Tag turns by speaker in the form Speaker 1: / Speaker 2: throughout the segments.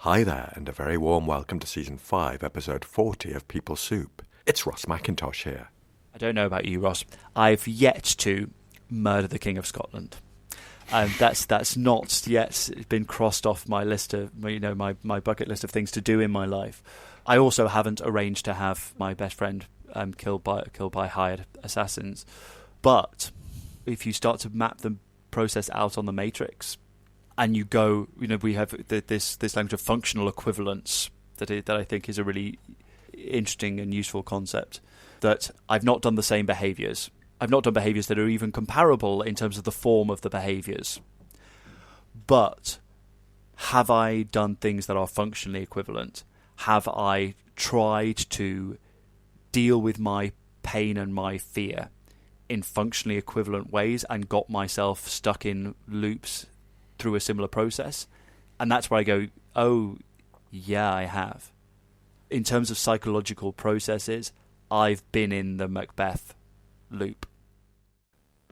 Speaker 1: Hi there, and a very warm welcome to Season 5, Episode 40 of People Soup. It's Ross McIntosh here.
Speaker 2: I don't know about you, Ross. I've yet to murder the King of Scotland. That's not yet been crossed off my list of, my bucket list of things to do in my life. I also haven't arranged to have my best friend killed by hired assassins. But if you start to map the process out on the Matrix, and you go, we have this language of functional equivalence that I think is a really interesting and useful concept. That I've not done the same behaviours. I've not done behaviours that are even comparable in terms of the form of the behaviours. But have I done things that are functionally equivalent? Have I tried to deal with my pain and my fear in functionally equivalent ways and got myself stuck in loops through a similar process? And that's where I go, oh, yeah, I have. In terms of psychological processes, I've been in the Macbeth loop.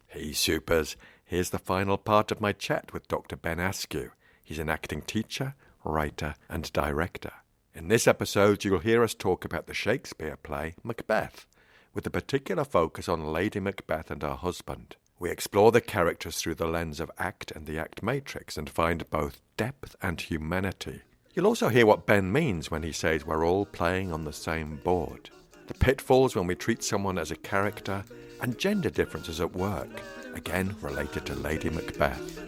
Speaker 1: Hey, supers. Here's the final part of my chat with Dr. Ben Askew. He's an acting teacher, writer, and director. In this episode, you'll hear us talk about the Shakespeare play Macbeth, with a particular focus on Lady Macbeth and her husband. We explore the characters through the lens of ACT and the ACT matrix and find both depth and humanity. You'll also hear what Ben means when he says we're all playing on the same board. The pitfalls when we treat someone as a character, and gender differences at work, again related to Lady Macbeth.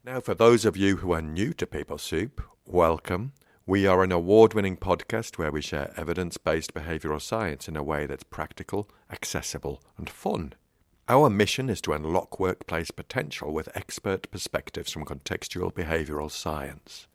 Speaker 1: Now, for those of you who are new to People Soup, welcome. We are an award-winning podcast where we share evidence-based behavioural science in a way that's practical, accessible, and fun. Our mission is to unlock workplace potential with expert perspectives from contextual behavioural science.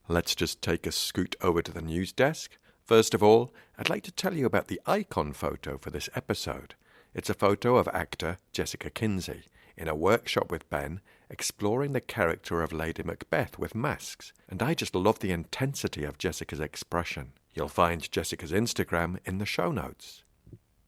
Speaker 1: Let's just take a scoot over to the news desk. First of all, I'd like to tell you about the icon photo for this episode. It's a photo of actor Jessica Kinsey in a workshop with Ben, exploring the character of Lady Macbeth with masks, and I just love the intensity of Jessica's expression. You'll find Jessica's Instagram in the show notes.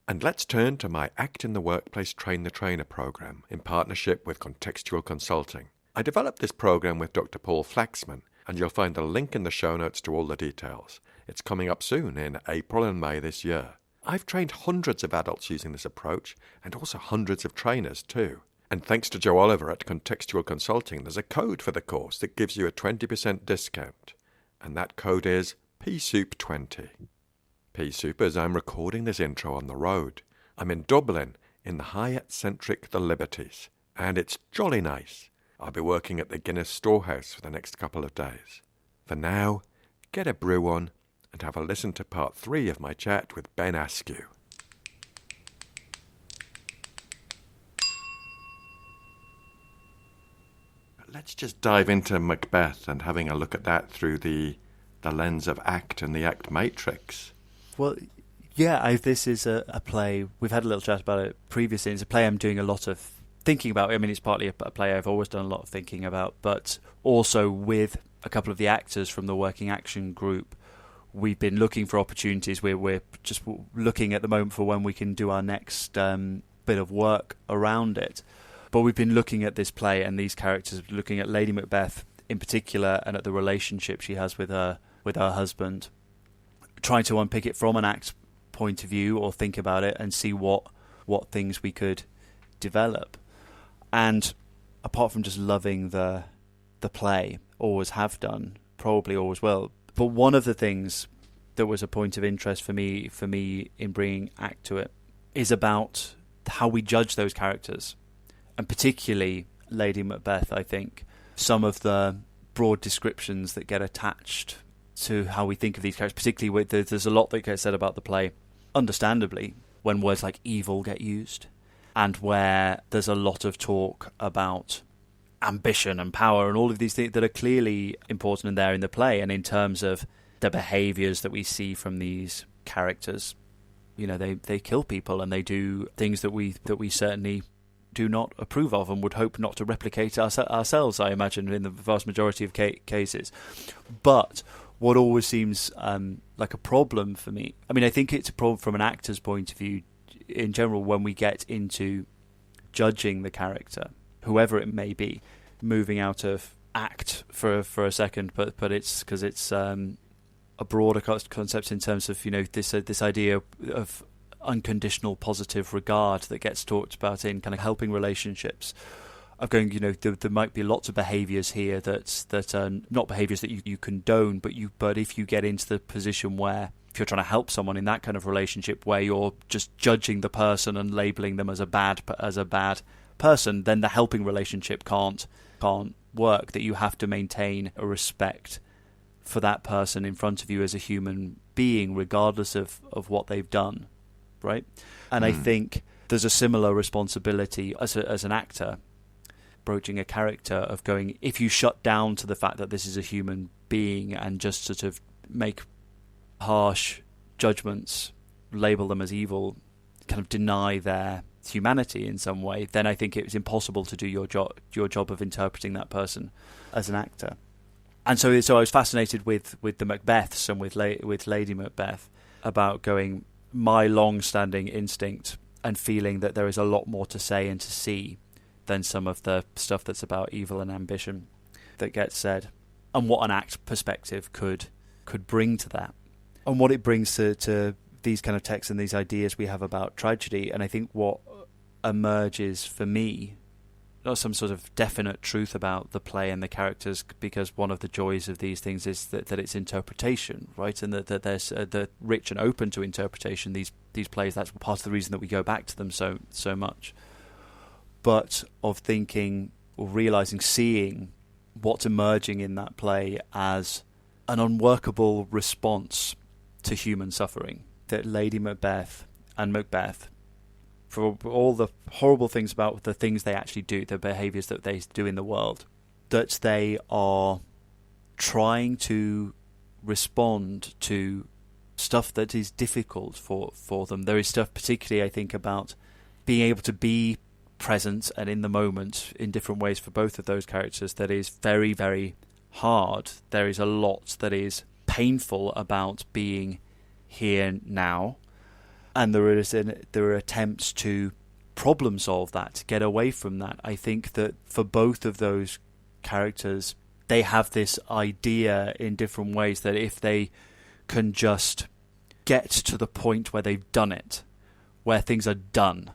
Speaker 1: And let's turn to my Act in the Workplace Train the Trainer program in partnership with Contextual Consulting. I developed this program with Dr. Paul Flaxman, and you'll find a link in the show notes to all the details. It's coming up soon in April and May this year. I've trained hundreds of adults using this approach, and also hundreds of trainers too. And thanks to Joe Oliver at Contextual Consulting, there's a code for the course that gives you a 20% discount. And that code is PSoup20. P-Soupers, I'm recording this intro on the road. I'm in Dublin, in the Hyatt-centric The Liberties. And it's jolly nice. I'll be working at the Guinness Storehouse for the next couple of days. For now, get a brew on and have a listen to part 3 of my chat with Ben Askew. Let's just dive into Macbeth and having a look at that through the lens of ACT and the ACT matrix.
Speaker 2: Well, yeah, this is a play. We've had a little chat about it previously. It's a play I'm doing a lot of thinking about. I mean, it's partly a play I've always done a lot of thinking about, but also with a couple of the actors from the Working Action Group, we've been looking for opportunities. We're just looking at the moment for when we can do our next bit of work around it. But we've been looking at this play and these characters, looking at Lady Macbeth in particular and at the relationship she has with her husband, trying to unpick it from an ACT point of view or think about it and see what things we could develop. And apart from just loving the play, always have done, probably always will. But one of the things that was a point of interest for me in bringing ACT to it is about how we judge those characters. And particularly Lady Macbeth, I think. Some of the broad descriptions that get attached to how we think of these characters, particularly there's a lot that gets said about the play, understandably, when words like evil get used, and where there's a lot of talk about ambition and power and all of these things that are clearly important in there in the play, and in terms of the behaviours that we see from these characters. They kill people and they do things that we certainly do not approve of and would hope not to replicate ourselves, I imagine, in the vast majority of cases. But what always seems like a problem for me, I mean, I think it's a problem from an actor's point of view in general when we get into judging the character, whoever it may be, moving out of act for a second, but it's because it's a broader concept in terms of, you know, this idea of unconditional positive regard that gets talked about in kind of helping relationships, of going, you know, there might be lots of behaviours here that are not behaviours that you condone, but if you get into the position where if you're trying to help someone in that kind of relationship where you're just judging the person and labelling them as a bad person, then the helping relationship can't work. That you have to maintain a respect for that person in front of you as a human being, regardless of what they've done, right? And I think there's a similar responsibility as an actor approaching a character of going, if you shut down to the fact that this is a human being and just sort of make harsh judgments, label them as evil, kind of deny their humanity in some way, then I think it's impossible to do your job of interpreting that person as an actor. And so I was fascinated with the Macbeths and with Lady Macbeth about going, my long-standing instinct and feeling that there is a lot more to say and to see than some of the stuff that's about evil and ambition that gets said, and what an act perspective could bring to that, and what it brings to these kind of texts and these ideas we have about tragedy. And I think what emerges for me, not some sort of definite truth about the play and the characters, because one of the joys of these things is that it's interpretation, right? And that there's the rich and open to interpretation. These plays, that's part of the reason that we go back to them so much. But of thinking or realizing, seeing what's emerging in that play as an unworkable response to human suffering. That Lady Macbeth and Macbeth, for all the horrible things about the things they actually do, the behaviours that they do in the world, that they are trying to respond to stuff that is difficult for them. There is stuff particularly, I think, about being able to be present and in the moment in different ways for both of those characters that is very, very hard. There is a lot that is painful about being here now, and there are attempts to problem solve that, to get away from that. I think that for both of those characters, they have this idea in different ways that if they can just get to the point where they've done it, where things are done,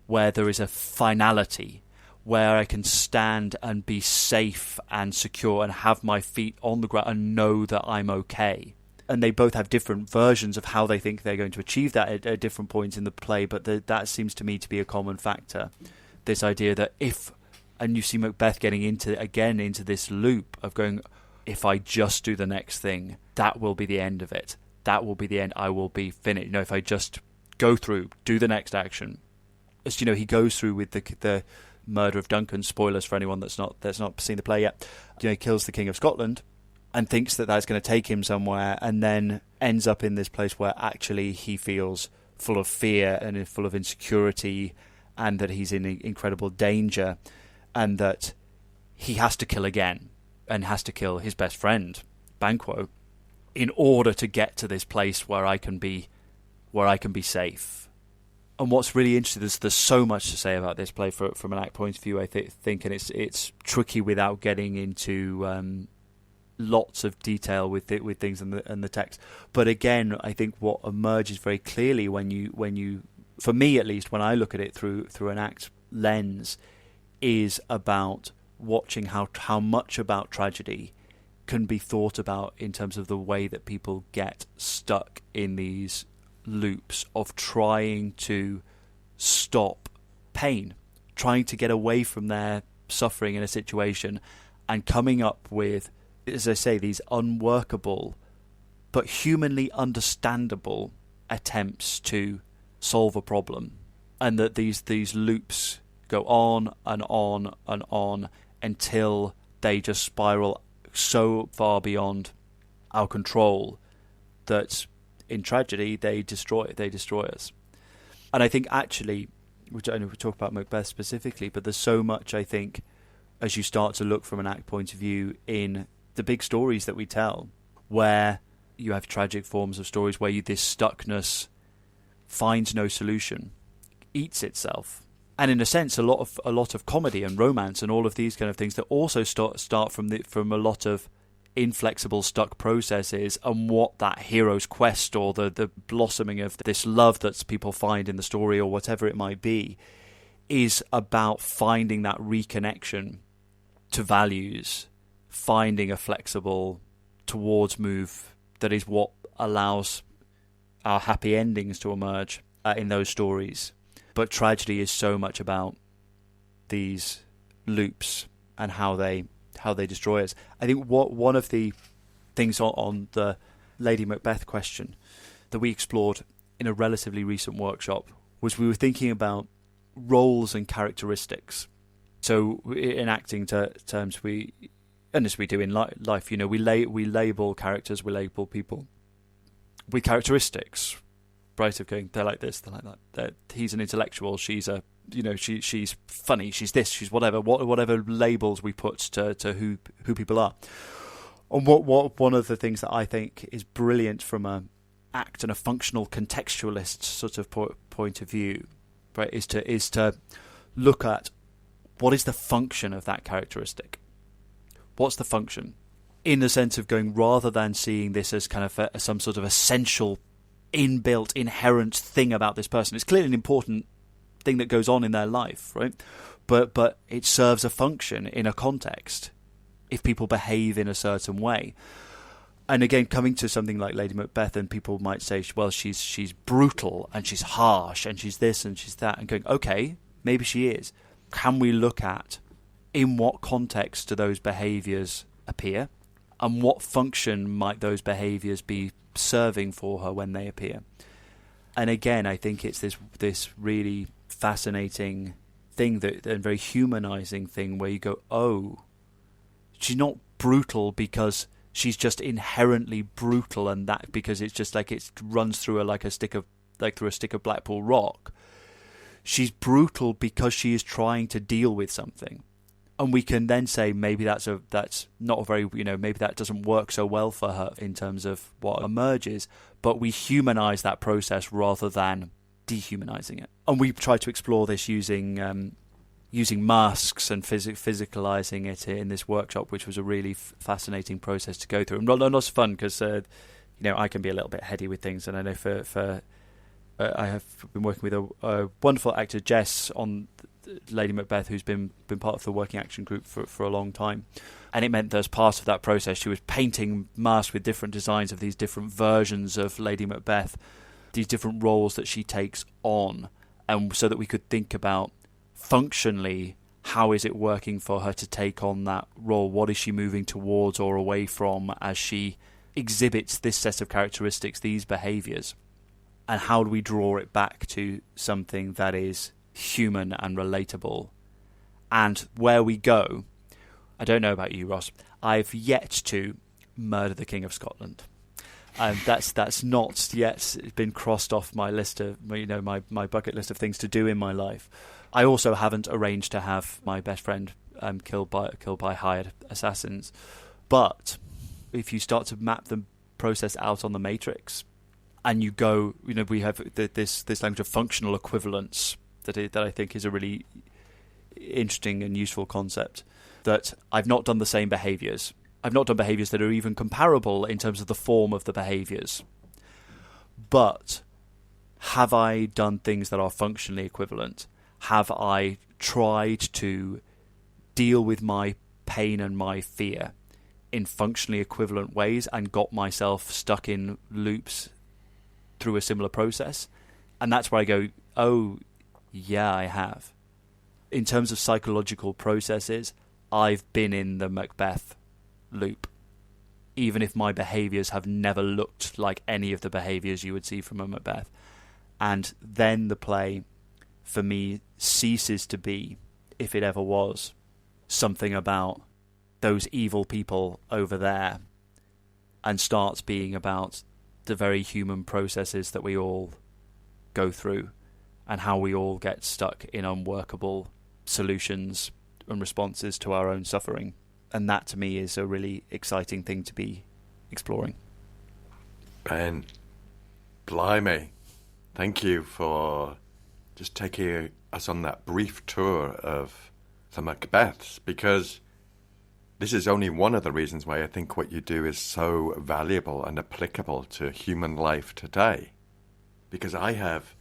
Speaker 2: where there is a finality, where I can stand and be safe and secure and have my feet on the ground and know that I'm okay. And they both have different versions of how they think they're going to achieve that at different points in the play, but that seems to me to be a common factor. This idea that and you see Macbeth getting into this loop of going, if I just do the next thing, that will be the end of it. That will be the end. I will be finished. You know, if I just go through, do the next action. As you know, he goes through with the murder of Duncan. Spoilers for anyone that's not seen the play yet. You know, he kills the King of Scotland and thinks that that's going to take him somewhere, and then ends up in this place where actually he feels full of fear and full of insecurity, and that he's in incredible danger, and that he has to kill again, and has to kill his best friend, Banquo, in order to get to this place where I can be safe. And what's really interesting is there's so much to say about this play from an act point of view, I think, and it's tricky without getting into lots of detail with things and the text. But again, I think what emerges very clearly when you, for me at least, when I look at it through an act lens, is about watching how much about tragedy can be thought about in terms of the way that people get stuck in these loops of trying to stop pain, trying to get away from their suffering in a situation, and coming up with, as I say, these unworkable but humanly understandable attempts to solve a problem, and that these loops go on and on and on until they just spiral so far beyond our control that in tragedy they destroy us. And I think actually which I know we talk about Macbeth specifically, but there's so much, I think, as you start to look from an act point of view in the big stories that we tell, where you have tragic forms of stories where this stuckness finds no solution, eats itself. And in a sense, a lot of comedy and romance and all of these kind of things that also start from a lot of inflexible, stuck processes, and what that hero's quest or the blossoming of this love that people find in the story or whatever it might be is about finding that reconnection to values, finding a flexible towards move that is what allows our happy endings to emerge in those stories. But tragedy is so much about these loops and how they destroy us. I think one of the things on the Lady Macbeth question that we explored in a relatively recent workshop was we were thinking about roles and characteristics. So in acting terms, and as we do in life, we label characters, we label people with characteristics, right? Of going, they're like this, they're like that. He's an intellectual. She's she's funny. She's this. She's whatever. Whatever labels we put to who people are. And what one of the things that I think is brilliant from a act and a functional contextualist sort of point of view, right, is to look at what is the function of that characteristic. What's the function? In the sense of going, rather than seeing this as kind of some sort of essential, inbuilt, inherent thing about this person. It's clearly an important thing that goes on in their life, right? But it serves a function in a context if people behave in a certain way. And again, coming to something like Lady Macbeth, and people might say, well, she's brutal and she's harsh and she's this and she's that, and going, okay, maybe she is. Can we look at in what context do those behaviours appear, and what function might those behaviours be serving for her when they appear? And again, I think it's this really fascinating thing, and very humanising thing, where you go, oh, she's not brutal because she's just inherently brutal, and that because it's just like it runs through a stick of Blackpool rock. She's brutal because she is trying to deal with something. And we can then say maybe that's not a very, maybe that doesn't work so well for her in terms of what emerges, but we humanise that process rather than dehumanising it. And we try to explore this using masks and physicalising it in this workshop, which was a really fascinating process to go through. And lots of fun because, I can be a little bit heady with things, and I know for I have been working with a wonderful actor, Jess, on Lady Macbeth, who's been part of the working action group for a long time. And it meant that as part of that process, she was painting masks with different designs of these different versions of Lady Macbeth, these different roles that she takes on, and so that we could think about functionally how is it working for her to take on that role? What is she moving towards or away from as she exhibits this set of characteristics, these behaviours? And how do we draw it back to something that is human and relatable? And where we go, I don't know about you, Ross, I've yet to murder the King of Scotland. And that's not yet been crossed off my list of, my bucket list of things to do in my life. I also haven't arranged to have my best friend killed by hired assassins. But if you start to map the process out on the matrix, and you go, we have this language of functional equivalence that I think is a really interesting and useful concept. That I've not done the same behaviours. I've not done behaviours that are even comparable in terms of the form of the behaviours. But have I done things that are functionally equivalent? Have I tried to deal with my pain and my fear in functionally equivalent ways and got myself stuck in loops through a similar process? And that's where I go, oh, yeah, I have. In terms of psychological processes, I've been in the Macbeth loop, even if my behaviours have never looked like any of the behaviours you would see from a Macbeth. And then the play, for me, ceases to be, if it ever was, something about those evil people over there, and starts being about the very human processes that we all go through and how we all get stuck in unworkable solutions and responses to our own suffering. And that, to me, is a really exciting thing to be exploring.
Speaker 1: Ben, blimey, thank you for just taking us on that brief tour of the Macbeths, because this is only one of the reasons why I think what you do is so valuable and applicable to human life today. Because I have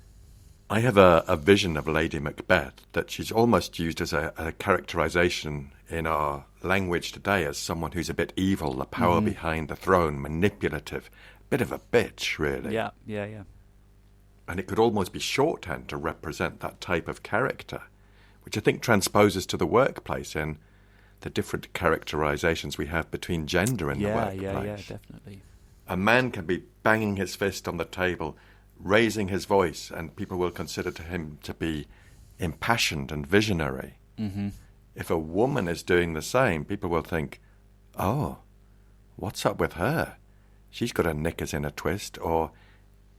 Speaker 1: a vision of Lady Macbeth that she's almost used as a characterization in our language today as someone who's a bit evil, the power behind the throne, manipulative, bit of a bitch, really.
Speaker 2: Yeah.
Speaker 1: And it could almost be shorthand to represent that type of character, which I think transposes to the workplace in the different characterizations we have between gender in the workplace.
Speaker 2: Yeah, definitely.
Speaker 1: A man can be banging his fist on the table, raising his voice, and people will consider him to be impassioned and visionary.
Speaker 2: Mm-hmm.
Speaker 1: If a woman is doing the same, people will think, oh, what's up with her? She's got her knickers in a twist. Or,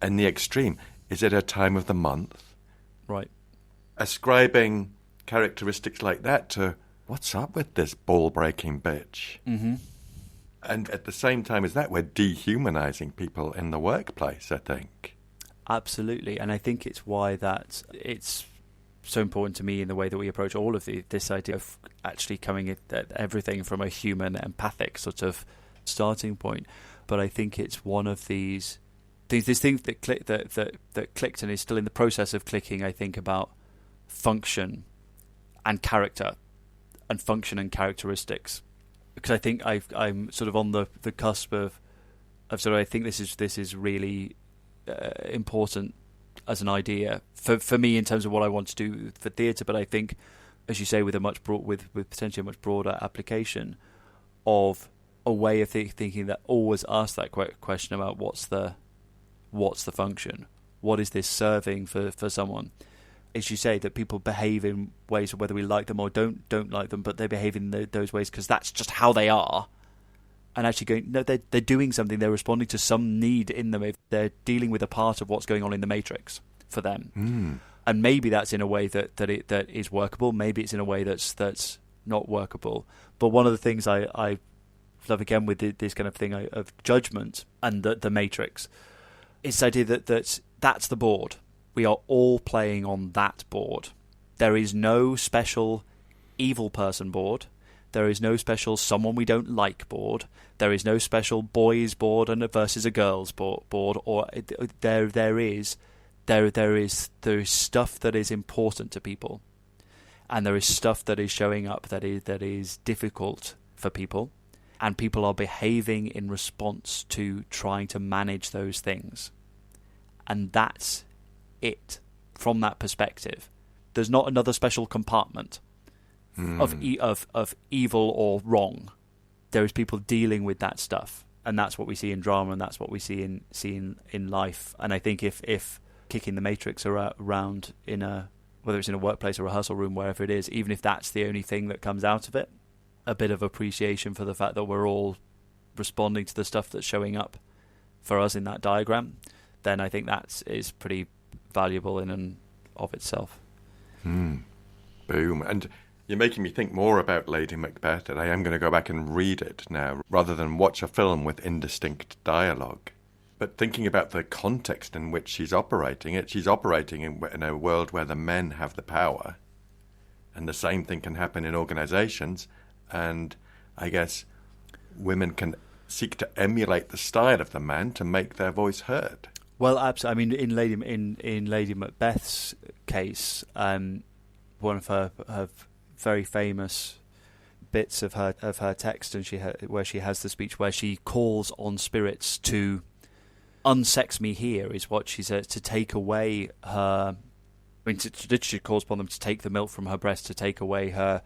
Speaker 1: in the extreme, is it her time of the month?
Speaker 2: Right.
Speaker 1: Ascribing characteristics like that to, what's up with this ball-breaking bitch?
Speaker 2: Mm-hmm.
Speaker 1: And at the same time as that, we're dehumanizing people in the workplace, I think.
Speaker 2: Absolutely. And I think it's why that it's so important to me in the way that we approach all of this idea of actually coming at everything from a human, empathic sort of starting point. But I think it's one of these things that clicked and is still in the process of clicking, I think, about function and character and function and characteristics. Because I think I'm sort of on the cusp of sort of, I think this is really important as an idea for me in terms of what I want to do for theatre. But I think, as you say, with potentially a much broader application of a way of thinking that always asks that question about what's the function, what is this serving for someone. As you say, that people behave in ways, whether we like them or don't like them, but they behave in those ways because that's just how they are. And actually going, no, they're doing something. They're responding to some need in them. If they're dealing with a part of what's going on in the matrix for them, and maybe that's in a way that is workable. Maybe it's in a way that's not workable. But one of the things I love again with this kind of thing of judgment and the matrix is the idea that's the board. We are all playing on that board. There is no special evil person board. There is no special someone we don't like board. There is no special boys board and versus a girls board. Or there is stuff that is important to people, and there is stuff that is showing up that is difficult for people, and people are behaving in response to trying to manage those things, and that's it. From that perspective, there's not another special compartment of evil or wrong. There is people dealing with that stuff, and that's what we see in drama, and that's what we see in life. And I think if kicking the matrix around whether it's in a workplace or a rehearsal room, wherever it is, even if that's the only thing that comes out of it, a bit of appreciation for the fact that we're all responding to the stuff that's showing up for us in that diagram, then I think that is pretty valuable in and of itself.
Speaker 1: Boom. And you're making me think more about Lady Macbeth, and I am going to go back and read it now, rather than watch a film with indistinct dialogue. But thinking about the context in which she's operating in a world where the men have the power, and the same thing can happen in organizations, and I guess women can seek to emulate the style of the man to make their voice heard.
Speaker 2: Well, absolutely. I mean, in Lady Macbeth's case, one of her very famous bits of her text, and where she has the speech where she calls on spirits to unsex me here, is what she says, to take away her. I mean, she calls upon them to take the milk from her breast, to take away her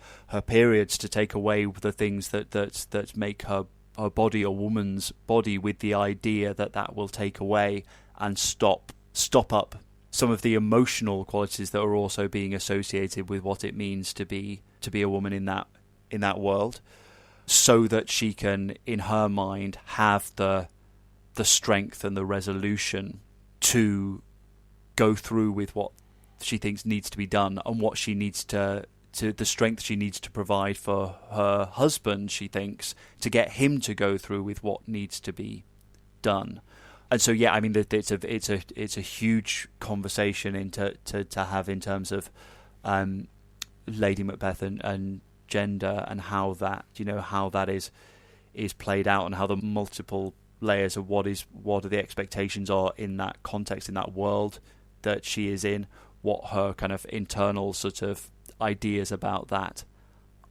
Speaker 2: periods, to take away the things that make her body a woman's body, with the idea that will take away and stop up some of the emotional qualities that are also being associated with what it means to be a woman in that world, so that she can, in her mind, have the strength and the resolution to go through with what she thinks needs to be done, and what she needs to the strength she needs to provide for her husband, she thinks, to get him to go through with what needs to be done. And so, yeah, I mean, it's a huge conversation to have in terms of Lady Macbeth and gender, and how that is played out, and how the multiple layers of what are the expectations are in that context, in that world that she is in, what her kind of internal sort of ideas about that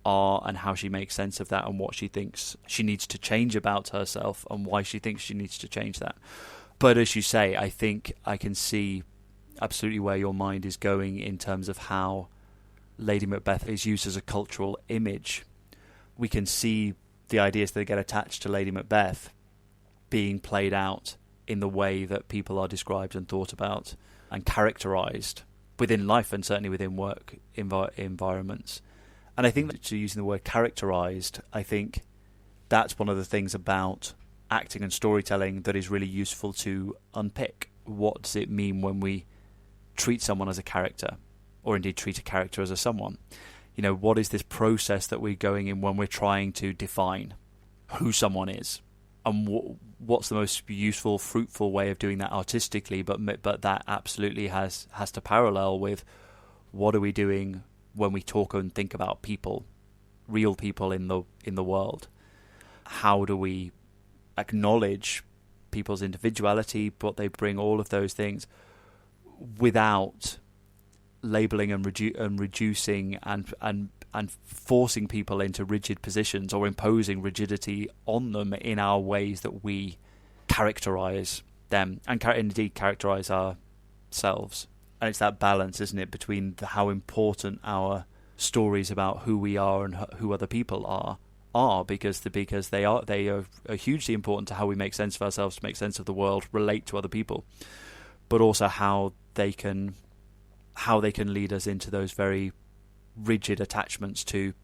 Speaker 2: are, and how she makes sense of that, and what she thinks she needs to change about herself, and why she thinks she needs to change that. But as you say, I think I can see absolutely where your mind is going in terms of how Lady Macbeth is used as a cultural image. We can see the ideas that get attached to Lady Macbeth being played out in the way that people are described and thought about and characterised within life, and certainly within work environments. And I think that, using the word characterised, I think that's one of the things about acting and storytelling that is really useful to unpick. What does it mean when we treat someone as a character, or indeed treat a character as a someone? What is this process that we're going in when we're trying to define who someone is? And what's the most useful, fruitful way of doing that artistically? But that absolutely has to parallel with what are we doing when we talk and think about people, real people in the world? How do we acknowledge people's individuality, but they bring all of those things without labeling and reducing and forcing people into rigid positions, or imposing rigidity on them in our ways that we characterize them and indeed characterize ourselves. And it's that balance, isn't it, between how important our stories about who we are and who other people are, because they are hugely important to how we make sense of ourselves, to make sense of the world, relate to other people, but also how they can lead us into those very rigid attachments to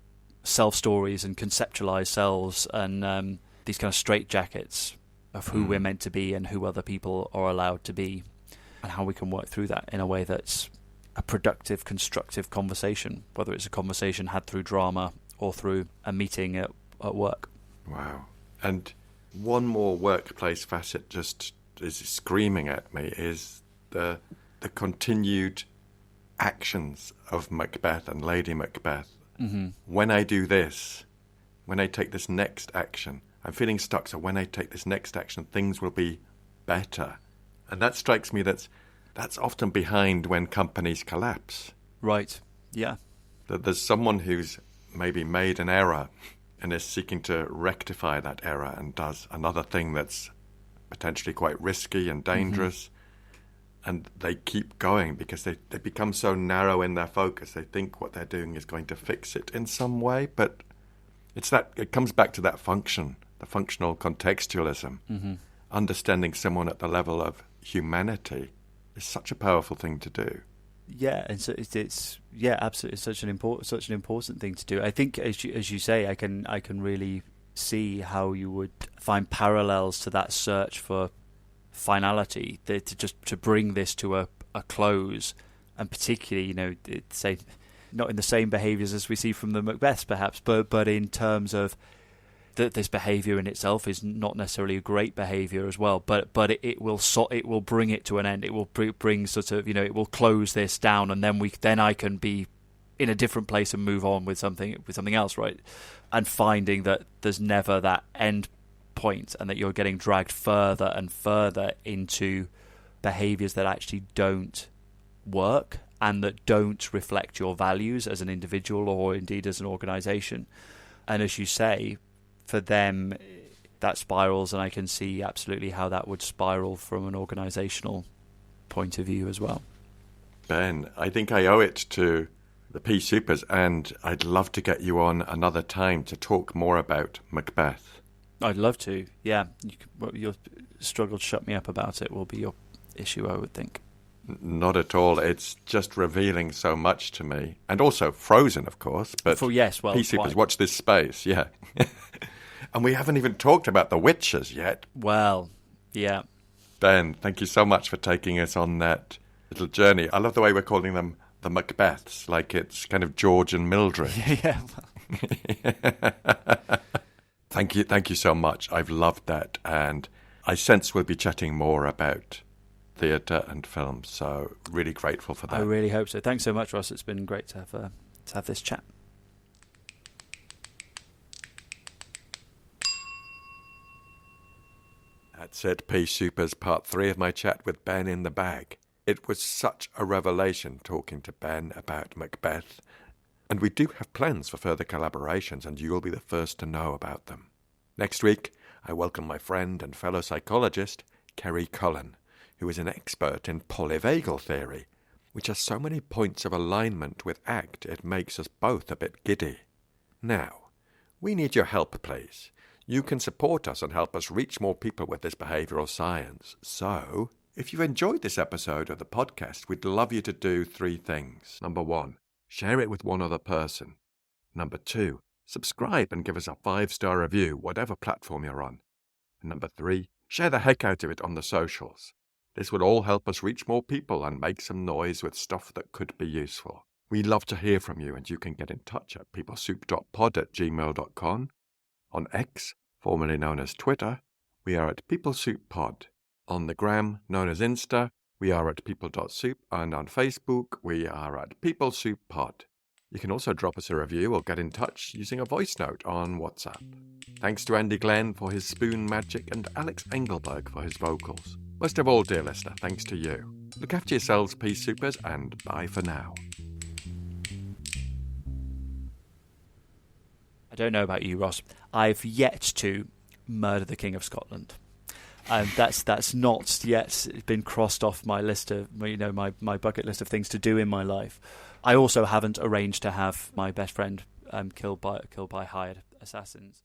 Speaker 2: self-stories and conceptualized selves, and these kind of straitjackets of who we're meant to be and who other people are allowed to be, and how we can work through that in a way that's a productive, constructive conversation, whether it's a conversation had through drama or through a meeting at work.
Speaker 1: Wow. And one more workplace facet just is screaming at me is the continued actions of Macbeth and Lady Macbeth.
Speaker 2: Mm-hmm.
Speaker 1: When I do this, when I take this next action, I'm feeling stuck, so when I take this next action, things will be better. And that strikes me that's often behind when companies collapse.
Speaker 2: Right, yeah.
Speaker 1: That there's someone who's maybe made an error and is seeking to rectify that error and does another thing that's potentially quite risky and dangerous. Mm-hmm. And they keep going because they become so narrow in their focus. They think what they're doing is going to fix it in some way, but it comes back to that function, the functional contextualism. Mm-hmm. Understanding someone at the level of humanity is such a powerful thing to do.
Speaker 2: Yeah, and so it's absolutely such an important thing to do. I think, as you say, I can really see how you would find parallels to that search for finality, to bring this to a close, and particularly, say, not in the same behaviours as we see from the Macbeths, perhaps, but in terms of that this behaviour in itself is not necessarily a great behaviour as well, but it will bring it to an end. It will bring sort of, it will close this down, and then I can be in a different place and move on with something else, right? And finding that there's never that end point, and that you're getting dragged further and further into behaviours that actually don't work and that don't reflect your values as an individual or indeed as an organisation. And as you say, for them that spirals, and I can see absolutely how that would spiral from an organisational point of view as well.
Speaker 1: Ben, I think I owe it to the Pea Supers, and I'd love to get you on another time to talk more about Macbeth.
Speaker 2: I'd love to, yeah. Your struggle to shut me up about it will be your issue, I would think.
Speaker 1: Not at all. It's just revealing so much to me. And also Frozen, of course. But Pea Supers, watch this space, yeah. And we haven't even talked about the witches yet.
Speaker 2: Well, yeah.
Speaker 1: Ben, thank you so much for taking us on that little journey. I love the way we're calling them the Macbeths, like it's kind of George and Mildred.
Speaker 2: Yeah.
Speaker 1: Thank you so much. I've loved that, and I sense we'll be chatting more about theatre and film, so really grateful for that.
Speaker 2: I really hope so. Thanks so much, Ross. It's been great to have this chat.
Speaker 1: That's it, Pea Supers, part 3 of my chat with Ben in the bag. It was such a revelation talking to Ben about Macbeth, and we do have plans for further collaborations, and you'll be the first to know about them. Next week, I welcome my friend and fellow psychologist, Kerry Cullen, who is an expert in polyvagal theory, which has so many points of alignment with ACT it makes us both a bit giddy. Now, we need your help, please. You can support us and help us reach more people with this behavioural science. So, if you've enjoyed this episode of the podcast, we'd love you to do 3 things. Number 1, share it with one other person. Number 2, subscribe and give us a 5-star review, whatever platform you're on. And number 3, share the heck out of it on the socials. This would all help us reach more people and make some noise with stuff that could be useful. We'd love to hear from you, and you can get in touch at peoplesoup.pod@gmail.com. On X, formerly known as Twitter, we are at peoplesouppod. On the gram, known as Insta, we are at people.soup, and on Facebook, we are at peoplesouppod. You can also drop us a review or get in touch using a voice note on WhatsApp. Thanks to Andy Glenn for his spoon magic and Alex Engelberg for his vocals. Most of all, dear listener, thanks to you. Look after yourselves, Pea Supers, and bye for now.
Speaker 2: I don't know about you, Ross. I've yet to murder the King of Scotland. That's not yet been crossed off my list of my bucket list of things to do in my life. I also haven't arranged to have my best friend killed by hired assassins.